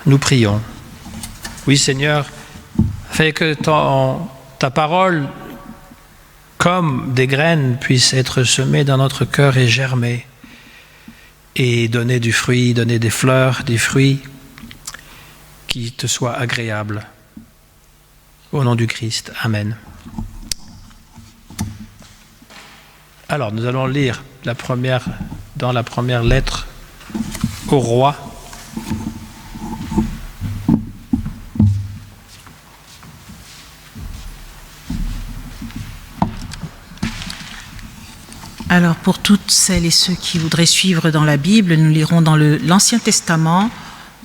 nous prions. Oui, Seigneur, fais que ta parole, comme des graines, puisse être semée dans notre cœur et germer, et donner du fruit, donner des fleurs, des fruits qui te soient agréables. Au nom du Christ. Amen. Alors, nous allons lire dans la première lettre au roi. Alors, pour toutes celles et ceux qui voudraient suivre dans la Bible, nous lirons dans l'Ancien Testament,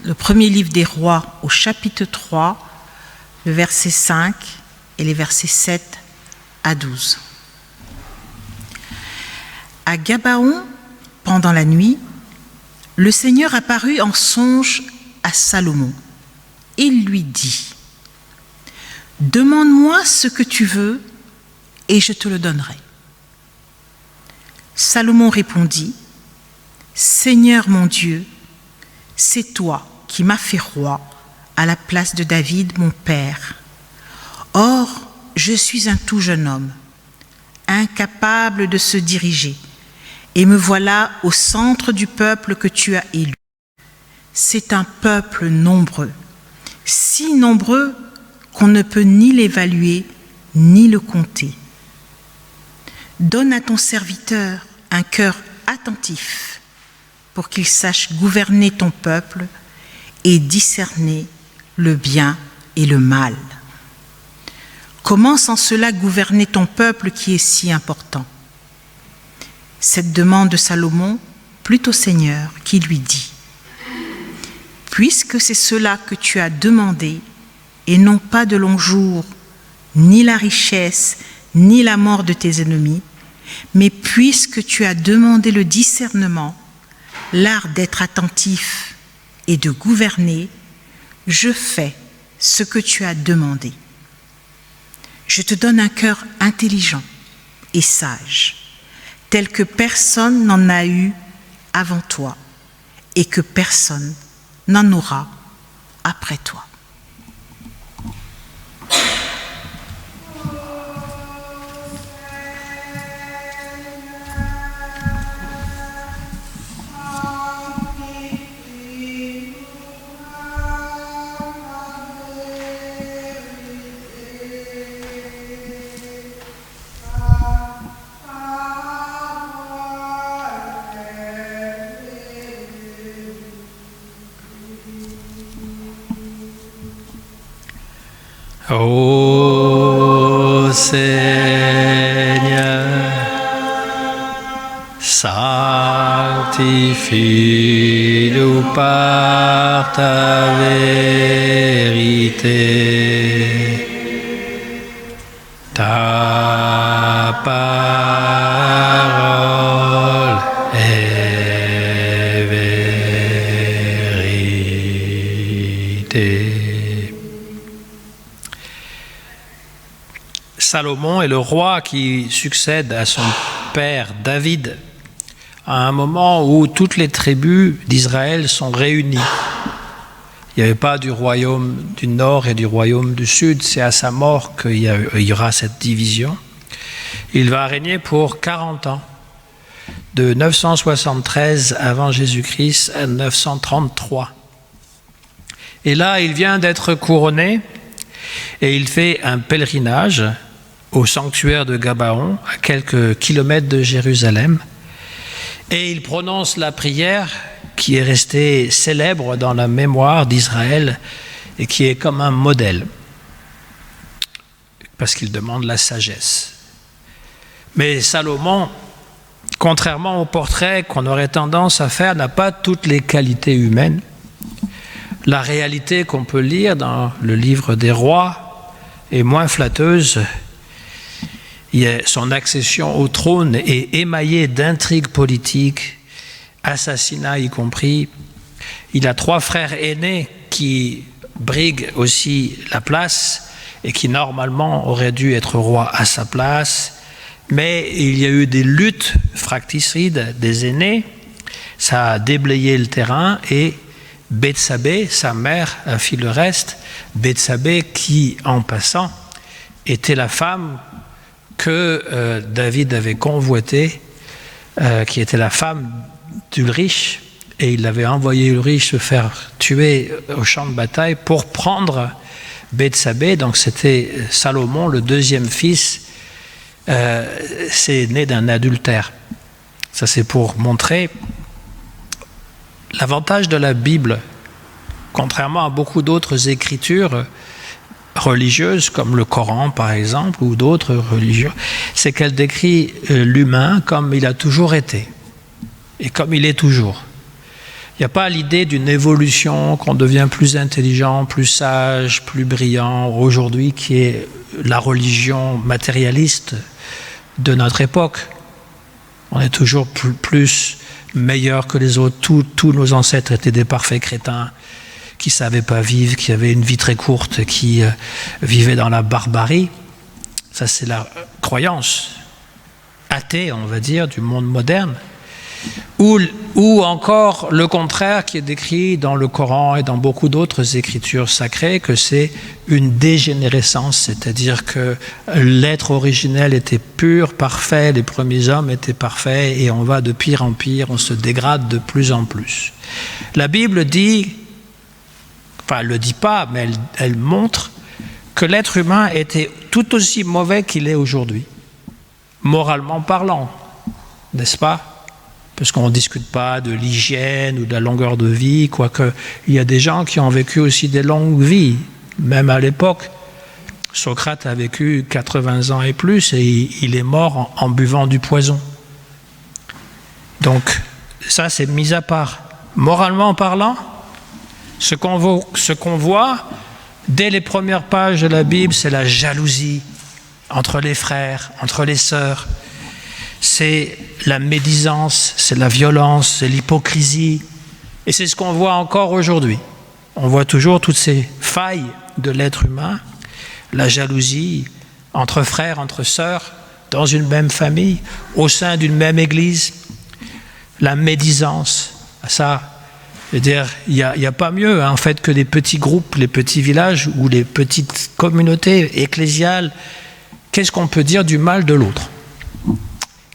le premier livre des Rois au chapitre 3, le verset 5 et les versets 7 à 12. À Gabaon, pendant la nuit, le Seigneur apparut en songe à Salomon. Il lui dit : « Demande-moi ce que tu veux et je te le donnerai. » Salomon répondit : « Seigneur mon Dieu, c'est toi qui m'as fait roi à la place de David, mon père. Or, je suis un tout jeune homme, incapable de se diriger, et me voilà au centre du peuple que tu as élu. C'est un peuple nombreux, si nombreux qu'on ne peut ni l'évaluer ni le compter. Donne à ton serviteur un cœur attentif pour qu'il sache gouverner ton peuple et discerner le bien et le mal. Comment sans cela gouverner ton peuple qui est si important ? » Cette demande de Salomon plut au Seigneur qui lui dit : « Puisque c'est cela que tu as demandé, et non pas de longs jours, ni la richesse, ni la mort de tes ennemis, mais puisque tu as demandé le discernement, l'art d'être attentif et de gouverner, je fais ce que tu as demandé. Je te donne un cœur intelligent et sage, tel que personne n'en a eu avant toi et que personne n'en aura après toi. » Ô Seigneur, sanctifie-nous par ta vérité. Ta parole est vérité. Salomon est le roi qui succède à son père David à un moment où toutes les tribus d'Israël sont réunies. Il n'y avait pas du royaume du nord et du royaume du sud, c'est à sa mort qu'il y aura cette division. Il va régner pour 40 ans, de 973 avant Jésus-Christ à 933. Et là, il vient d'être couronné et il fait un pèlerinage au sanctuaire de Gabaon, à quelques kilomètres de Jérusalem. Et il prononce la prière qui est restée célèbre dans la mémoire d'Israël et qui est comme un modèle, parce qu'il demande la sagesse. Mais Salomon, contrairement au portrait qu'on aurait tendance à faire, n'a pas toutes les qualités humaines. La réalité qu'on peut lire dans le livre des rois est moins flatteuse. Son accession au trône est émaillée d'intrigues politiques, assassinats y compris. Il a 3 frères aînés qui briguent aussi la place et qui normalement auraient dû être rois à sa place. Mais il y a eu des luttes fratricides des aînés, ça a déblayé le terrain et Bethsabée, sa mère, a fait le reste. Bethsabée qui, en passant, était la femme que David avait convoitée, qui était la femme d'Ulrich, et il avait envoyé Ulrich se faire tuer au champ de bataille pour prendre Bethsabée. Donc c'était Salomon, le deuxième fils, c'est né d'un adultère. Ça c'est pour montrer l'avantage de la Bible, contrairement à beaucoup d'autres écritures religieuses, comme le Coran par exemple, ou d'autres religions, c'est qu'elle décrit l'humain comme il a toujours été, et comme il est toujours. Il n'y a pas l'idée d'une évolution, qu'on devient plus intelligent, plus sage, plus brillant, aujourd'hui, qui est la religion matérialiste de notre époque. On est toujours plus meilleur que les autres. Tous nos ancêtres étaient des parfaits crétins, qui ne savaient pas vivre, qui avaient une vie très courte, qui vivaient dans la barbarie. Ça, c'est la croyance athée, on va dire, du monde moderne. Ou encore le contraire qui est décrit dans le Coran et dans beaucoup d'autres écritures sacrées, que c'est une dégénérescence, c'est-à-dire que l'être originel était pur, parfait, les premiers hommes étaient parfaits, et on va de pire en pire, on se dégrade de plus en plus. La Bible dit, enfin elle ne le dit pas, mais elle montre que l'être humain était tout aussi mauvais qu'il est aujourd'hui, moralement parlant, n'est-ce pas ? Parce qu'on ne discute pas de l'hygiène ou de la longueur de vie, quoique il y a des gens qui ont vécu aussi des longues vies, même à l'époque. Socrate a vécu 80 ans et plus, et il est mort en buvant du poison. Donc ça c'est mis à part. Moralement parlant, ce qu'on voit dès les premières pages de la Bible, c'est la jalousie entre les frères, entre les sœurs. C'est la médisance, c'est la violence, c'est l'hypocrisie. Et c'est ce qu'on voit encore aujourd'hui. On voit toujours toutes ces failles de l'être humain, la jalousie entre frères, entre sœurs, dans une même famille, au sein d'une même église, la médisance. Ça, je veux dire, il n'y a pas mieux en fait que les petits groupes, les petits villages ou les petites communautés ecclésiales. Qu'est-ce qu'on peut dire du mal de l'autre ?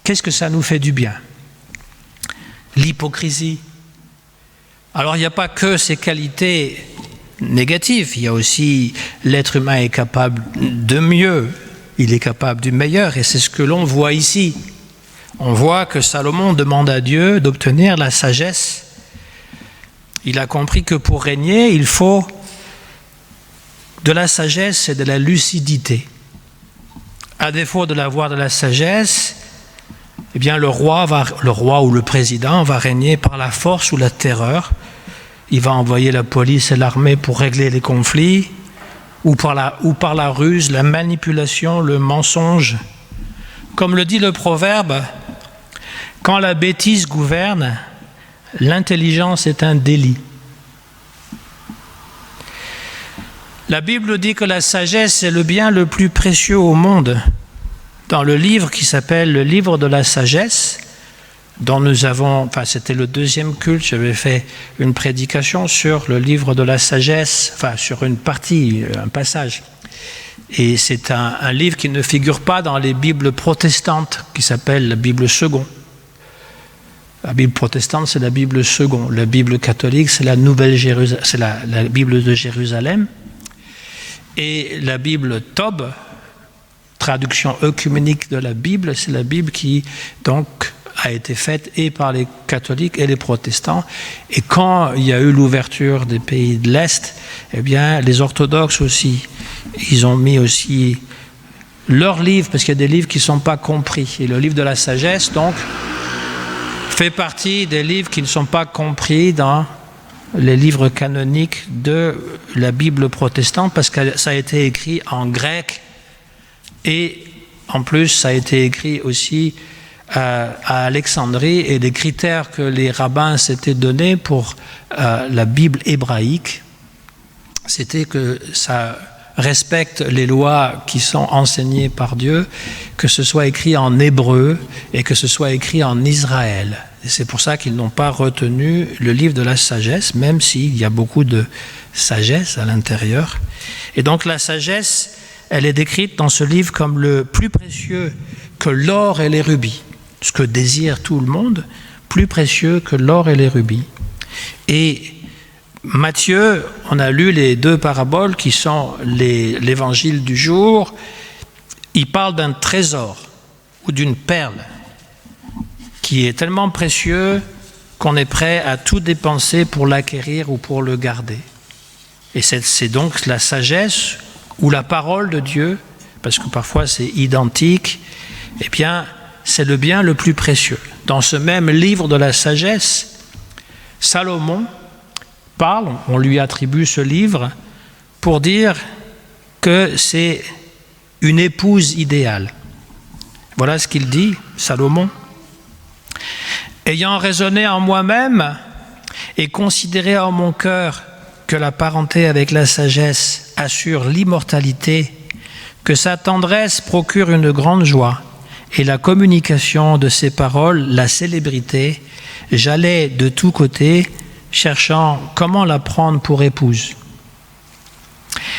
Qu'est-ce que ça nous fait du bien ? L'hypocrisie. Alors il n'y a pas que ces qualités négatives, il y a aussi l'être humain est capable de mieux, il est capable du meilleur, et c'est ce que l'on voit ici. On voit que Salomon demande à Dieu d'obtenir la sagesse. Il a compris que pour régner, il faut de la sagesse et de la lucidité. À défaut de l'avoir de la sagesse, eh bien le roi ou le président va régner par la force ou la terreur. Il va envoyer la police et l'armée pour régler les conflits, ou par la ruse, la manipulation, le mensonge. Comme le dit le proverbe, quand la bêtise gouverne, l'intelligence est un délit. La Bible dit que la sagesse est le bien le plus précieux au monde. Dans le livre qui s'appelle le livre de la sagesse, dont c'était le deuxième culte, j'avais fait une prédication sur le livre de la sagesse, sur une partie, un passage. Et c'est un livre qui ne figure pas dans les Bibles protestantes, qui s'appelle la Bible seconde. La Bible protestante, c'est la Bible seconde. La Bible catholique, c'est la Bible de Jérusalem. Et la Bible Tob, traduction œcuménique de la Bible, c'est la Bible qui donc a été faite et par les catholiques et les protestants. Et quand il y a eu l'ouverture des pays de l'Est, eh bien les orthodoxes aussi, ils ont mis aussi leurs livres, parce qu'il y a des livres qui ne sont pas compris. Et le livre de la sagesse, donc, fait partie des livres qui ne sont pas compris dans les livres canoniques de la Bible protestante, parce que ça a été écrit en grec. Et en plus, ça a été écrit aussi à Alexandrie, et des critères que les rabbins s'étaient donnés pour la Bible hébraïque, c'était que ça respecte les lois qui sont enseignées par Dieu, que ce soit écrit en hébreu et que ce soit écrit en Israël. Et c'est pour ça qu'ils n'ont pas retenu le livre de la sagesse, même s'il y a beaucoup de sagesse à l'intérieur. Et donc la sagesse, elle est décrite dans ce livre comme le plus précieux que l'or et les rubis. Ce que désire tout le monde, plus précieux que l'or et les rubis. Et Matthieu, on a lu les 2 paraboles qui sont l'évangile du jour. Il parle d'un trésor ou d'une perle qui est tellement précieux qu'on est prêt à tout dépenser pour l'acquérir ou pour le garder. Et c'est donc la sagesse ou la parole de Dieu, parce que parfois c'est identique, eh bien c'est le bien le plus précieux. Dans ce même livre de la sagesse, Salomon parle, on lui attribue ce livre, pour dire que c'est une épouse idéale. Voilà ce qu'il dit, Salomon. Ayant raisonné en moi-même et considéré en mon cœur que la parenté avec la sagesse assure l'immortalité, que sa tendresse procure une grande joie et la communication de ses paroles la célébrité, j'allais de tous côtés cherchant comment la prendre pour épouse.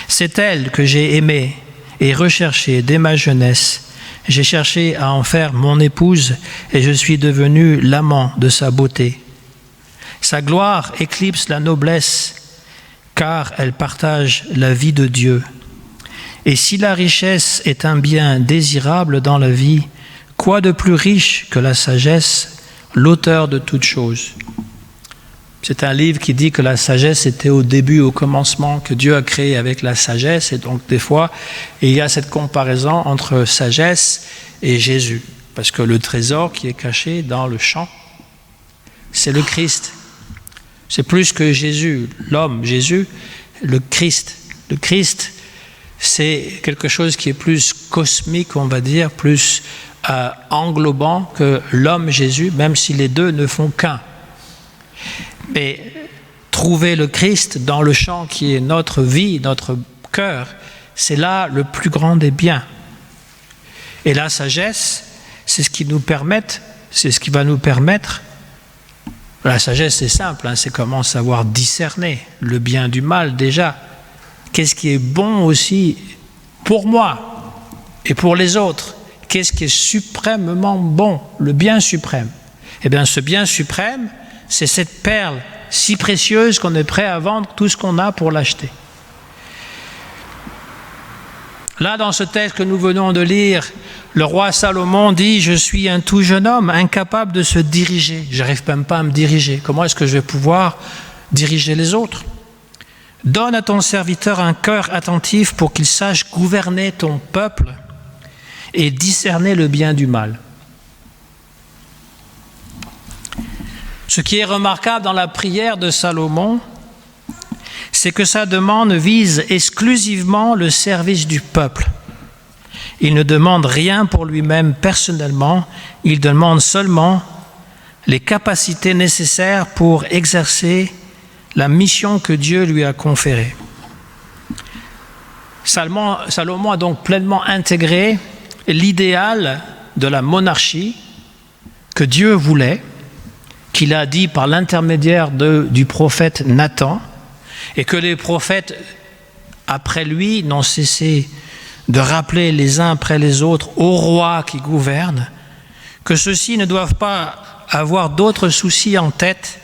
C'est elle que j'ai aimée et recherchée dès ma jeunesse. J'ai cherché à en faire mon épouse et je suis devenu l'amant de sa beauté. Sa gloire éclipse la noblesse, car elle partage la vie de Dieu. Et si la richesse est un bien désirable dans la vie, quoi de plus riche que la sagesse, l'auteur de toutes choses? C'est un livre qui dit que la sagesse était au début, au commencement, que Dieu a créé avec la sagesse. Et donc des fois, il y a cette comparaison entre sagesse et Jésus. Parce que le trésor qui est caché dans le champ, c'est le Christ. C'est plus que Jésus, l'homme, Jésus, le Christ. Le Christ, c'est quelque chose qui est plus cosmique, on va dire, plus englobant que l'homme Jésus, même si les deux ne font qu'un. Mais trouver le Christ dans le champ qui est notre vie, notre cœur, c'est là le plus grand des biens. Et la sagesse, c'est ce qui va nous permettre. La sagesse, c'est simple, c'est comment savoir discerner le bien du mal déjà. Qu'est-ce qui est bon aussi pour moi et pour les autres? Qu'est-ce qui est suprêmement bon, le bien suprême? Eh bien, ce bien suprême, c'est cette perle si précieuse qu'on est prêt à vendre tout ce qu'on a pour l'acheter. Là, dans ce texte que nous venons de lire, le roi Salomon dit « Je suis un tout jeune homme, incapable de se diriger. Je n'arrive même pas à me diriger. Comment est-ce que je vais pouvoir diriger les autres ? Donne à ton serviteur un cœur attentif pour qu'il sache gouverner ton peuple et discerner le bien du mal. » Ce qui est remarquable dans la prière de Salomon, c'est que sa demande vise exclusivement le service du peuple. Il ne demande rien pour lui-même personnellement, il demande seulement les capacités nécessaires pour exercer la mission que Dieu lui a conférée. Salomon a donc pleinement intégré l'idéal de la monarchie que Dieu voulait, qu'il a dit par l'intermédiaire du prophète Nathan, et que les prophètes, après lui, n'ont cessé de rappeler les uns après les autres aux rois qui gouvernent, que ceux-ci ne doivent pas avoir d'autres soucis en tête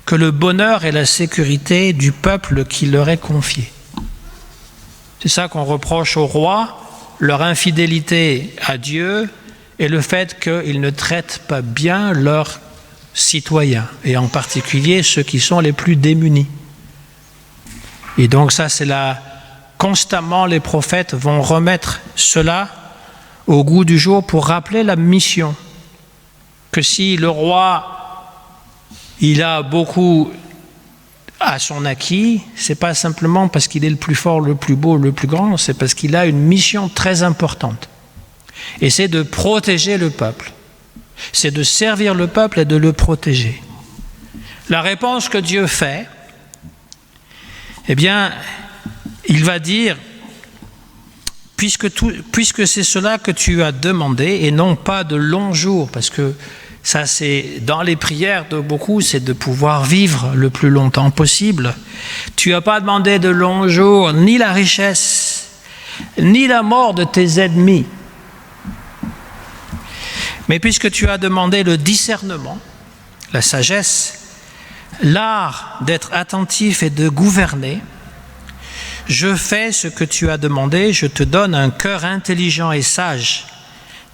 que le bonheur et la sécurité du peuple qui leur est confié. C'est ça qu'on reproche aux rois, leur infidélité à Dieu et le fait qu'ils ne traitent pas bien leurs citoyens, et en particulier ceux qui sont les plus démunis. Et donc ça, c'est là, constamment les prophètes vont remettre cela au goût du jour pour rappeler la mission. Que si le roi, il a beaucoup à son acquis, c'est pas simplement parce qu'il est le plus fort, le plus beau, le plus grand, c'est parce qu'il a une mission très importante. Et c'est de protéger le peuple. C'est de servir le peuple et de le protéger. La réponse que Dieu fait, eh bien, il va dire, puisque c'est cela que tu as demandé, et non pas de longs jours, parce que Ça, c'est dans les prières de beaucoup, c'est de pouvoir vivre le plus longtemps possible. Tu n'as pas demandé de longs jours, ni la richesse, ni la mort de tes ennemis. Mais puisque tu as demandé le discernement, la sagesse, l'art d'être attentif et de gouverner, je fais ce que tu as demandé, je te donne un cœur intelligent et sage,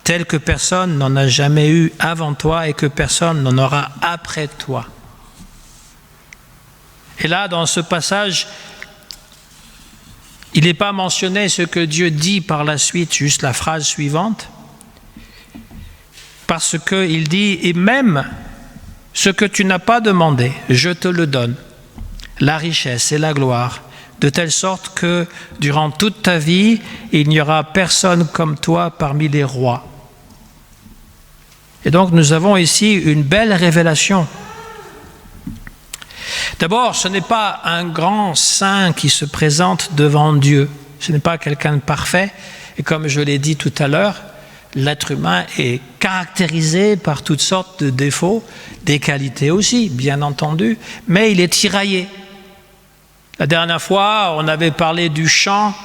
tel que personne n'en a jamais eu avant toi et que personne n'en aura après toi. Et là, dans ce passage, il n'est pas mentionné ce que Dieu dit par la suite, juste la phrase suivante, parce qu'il dit « Et même ce que tu n'as pas demandé, je te le donne, la richesse et la gloire, de telle sorte que durant toute ta vie, il n'y aura personne comme toi parmi les rois. » Et donc nous avons ici une belle révélation. D'abord, ce n'est pas un grand saint qui se présente devant Dieu. Ce n'est pas quelqu'un de parfait. Et comme je l'ai dit tout à l'heure, l'être humain est caractérisé par toutes sortes de défauts, des qualités aussi, bien entendu, mais il est tiraillé. La dernière fois, on avait parlé du champ,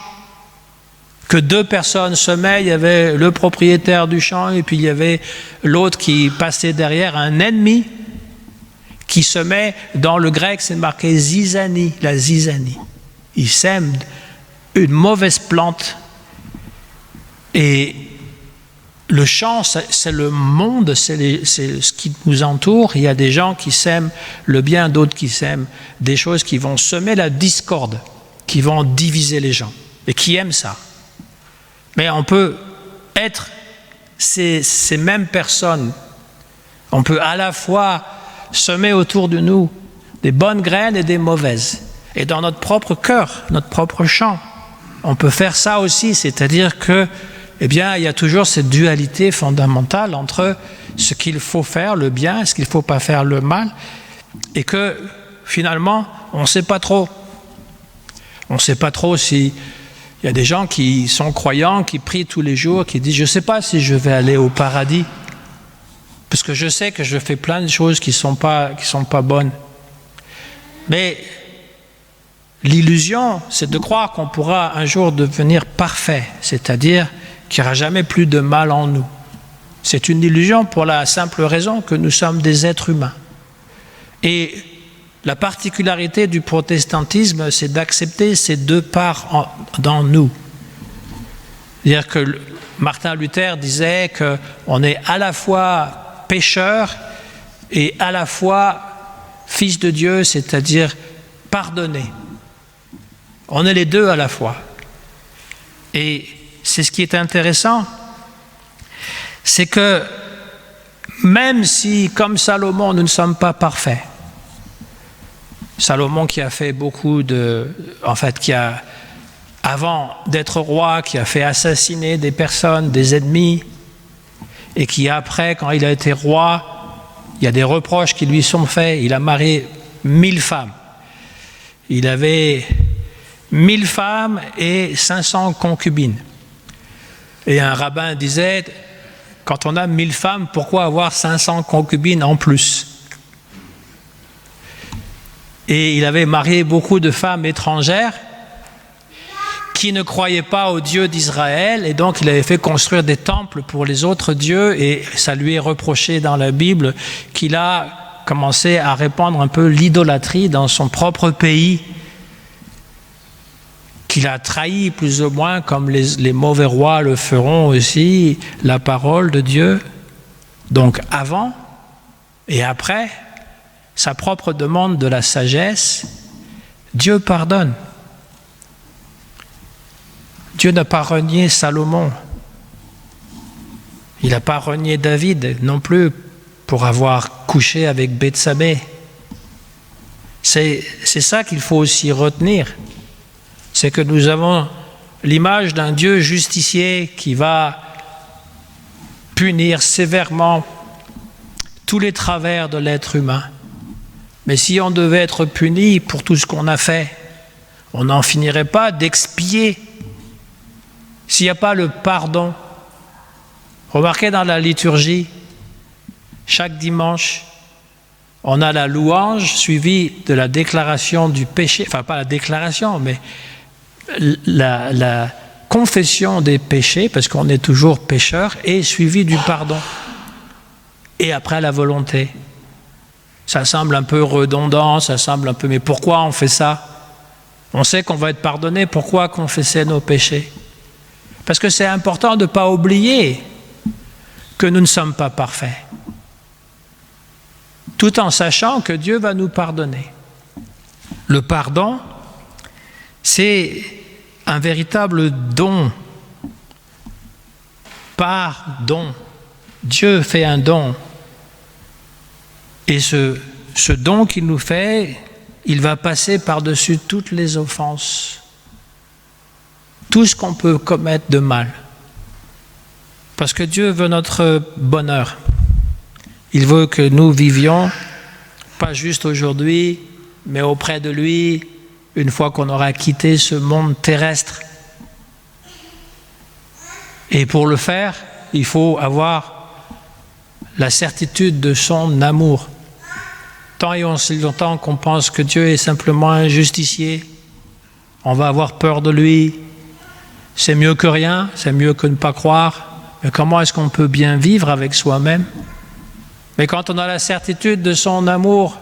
que deux personnes semaient, il y avait le propriétaire du champ et puis il y avait l'autre qui passait derrière, un ennemi qui semait, dans le grec c'est marqué zizanie, la zizanie. Il sème une mauvaise plante et le champ, c'est le monde, c'est ce qui nous entoure. Il y a des gens qui sèment le bien, d'autres qui sèment des choses qui vont semer la discorde, qui vont diviser les gens et qui aiment ça. Mais on peut être ces mêmes personnes. On peut à la fois semer autour de nous des bonnes graines et des mauvaises. Et dans notre propre cœur, notre propre champ, on peut faire ça aussi, c'est-à-dire que eh bien, il y a toujours cette dualité fondamentale entre ce qu'il faut faire, le bien, et ce qu'il ne faut pas faire, le mal, et que finalement, on ne sait pas trop. On ne sait pas trop si... Il y a des gens qui sont croyants, qui prient tous les jours, qui disent « Je ne sais pas si je vais aller au paradis, parce que je sais que je fais plein de choses qui ne sont pas bonnes. » Mais l'illusion, c'est de croire qu'on pourra un jour devenir parfait, c'est-à-dire qu'il n'y aura jamais plus de mal en nous. C'est une illusion pour la simple raison que nous sommes des êtres humains. Et la particularité du protestantisme, c'est d'accepter ces deux parts dans nous. C'est-à-dire que Martin Luther disait qu'on est à la fois pécheur et à la fois fils de Dieu, c'est-à-dire pardonné. On est les deux à la fois. Et c'est ce qui est intéressant, c'est que même si, comme Salomon, nous ne sommes pas parfaits, Salomon qui a fait beaucoup qui a, avant d'être roi, qui a fait assassiner des personnes, des ennemis, et qui après, quand il a été roi, il y a des reproches qui lui sont faits, il a marié 1000 femmes. Il avait 1000 femmes et 500 concubines. Et un rabbin disait, quand on a 1000 femmes, pourquoi avoir 500 concubines en plus? Et il avait marié beaucoup de femmes étrangères qui ne croyaient pas au Dieu d'Israël, et donc il avait fait construire des temples pour les autres dieux, et ça lui est reproché dans la Bible qu'il a commencé à répandre un peu l'idolâtrie dans son propre pays, qu'il a trahi plus ou moins, comme les mauvais rois le feront aussi, la parole de Dieu. Donc avant et après sa propre demande de la sagesse, Dieu pardonne. Dieu n'a pas renié Salomon. Il n'a pas renié David non plus pour avoir couché avec Bethsabée. C'est ça qu'il faut aussi retenir. C'est que nous avons l'image d'un Dieu justicier qui va punir sévèrement tous les travers de l'être humain. Mais si on devait être puni pour tout ce qu'on a fait, on n'en finirait pas d'expier. S'il n'y a pas le pardon, remarquez dans la liturgie, Chaque dimanche, on a la louange suivie de la déclaration du péché, enfin pas la déclaration, mais la confession des péchés, parce qu'on est toujours pécheur, et suivie du pardon. Et après la volonté. Ça semble un peu redondant, ça semble un peu... Mais pourquoi on fait ça? On sait qu'on va être pardonné, pourquoi confesser nos péchés? Parce que c'est important de ne pas oublier que nous ne sommes pas parfaits. Tout en sachant que Dieu va nous pardonner. Le pardon, c'est un véritable don. Pardon. Dieu fait un don. Et ce don qu'il nous fait, il va passer par-dessus toutes les offenses. Tout ce qu'on peut commettre de mal. Parce que Dieu veut notre bonheur. Il veut que nous vivions, pas juste aujourd'hui, mais auprès de lui, une fois qu'on aura quitté ce monde terrestre. Et pour le faire, il faut avoir la certitude de son amour. Tant et aussi longtemps qu'on pense que Dieu est simplement un justicier, on va avoir peur de lui. C'est mieux que rien, c'est mieux que ne pas croire. Mais comment est-ce qu'on peut bien vivre avec soi-même? Mais quand on a la certitude de son amour,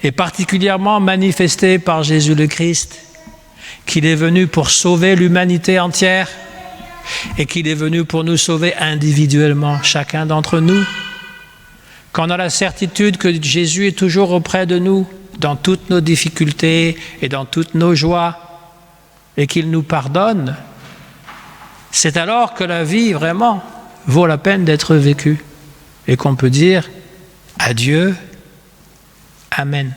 et particulièrement manifesté par Jésus le Christ, qu'il est venu pour sauver l'humanité entière, et qu'il est venu pour nous sauver individuellement, chacun d'entre nous, quand on a la certitude que Jésus est toujours auprès de nous, dans toutes nos difficultés et dans toutes nos joies, et qu'il nous pardonne, c'est alors que la vie, vraiment, vaut la peine d'être vécue. Et qu'on peut dire adieu, amen.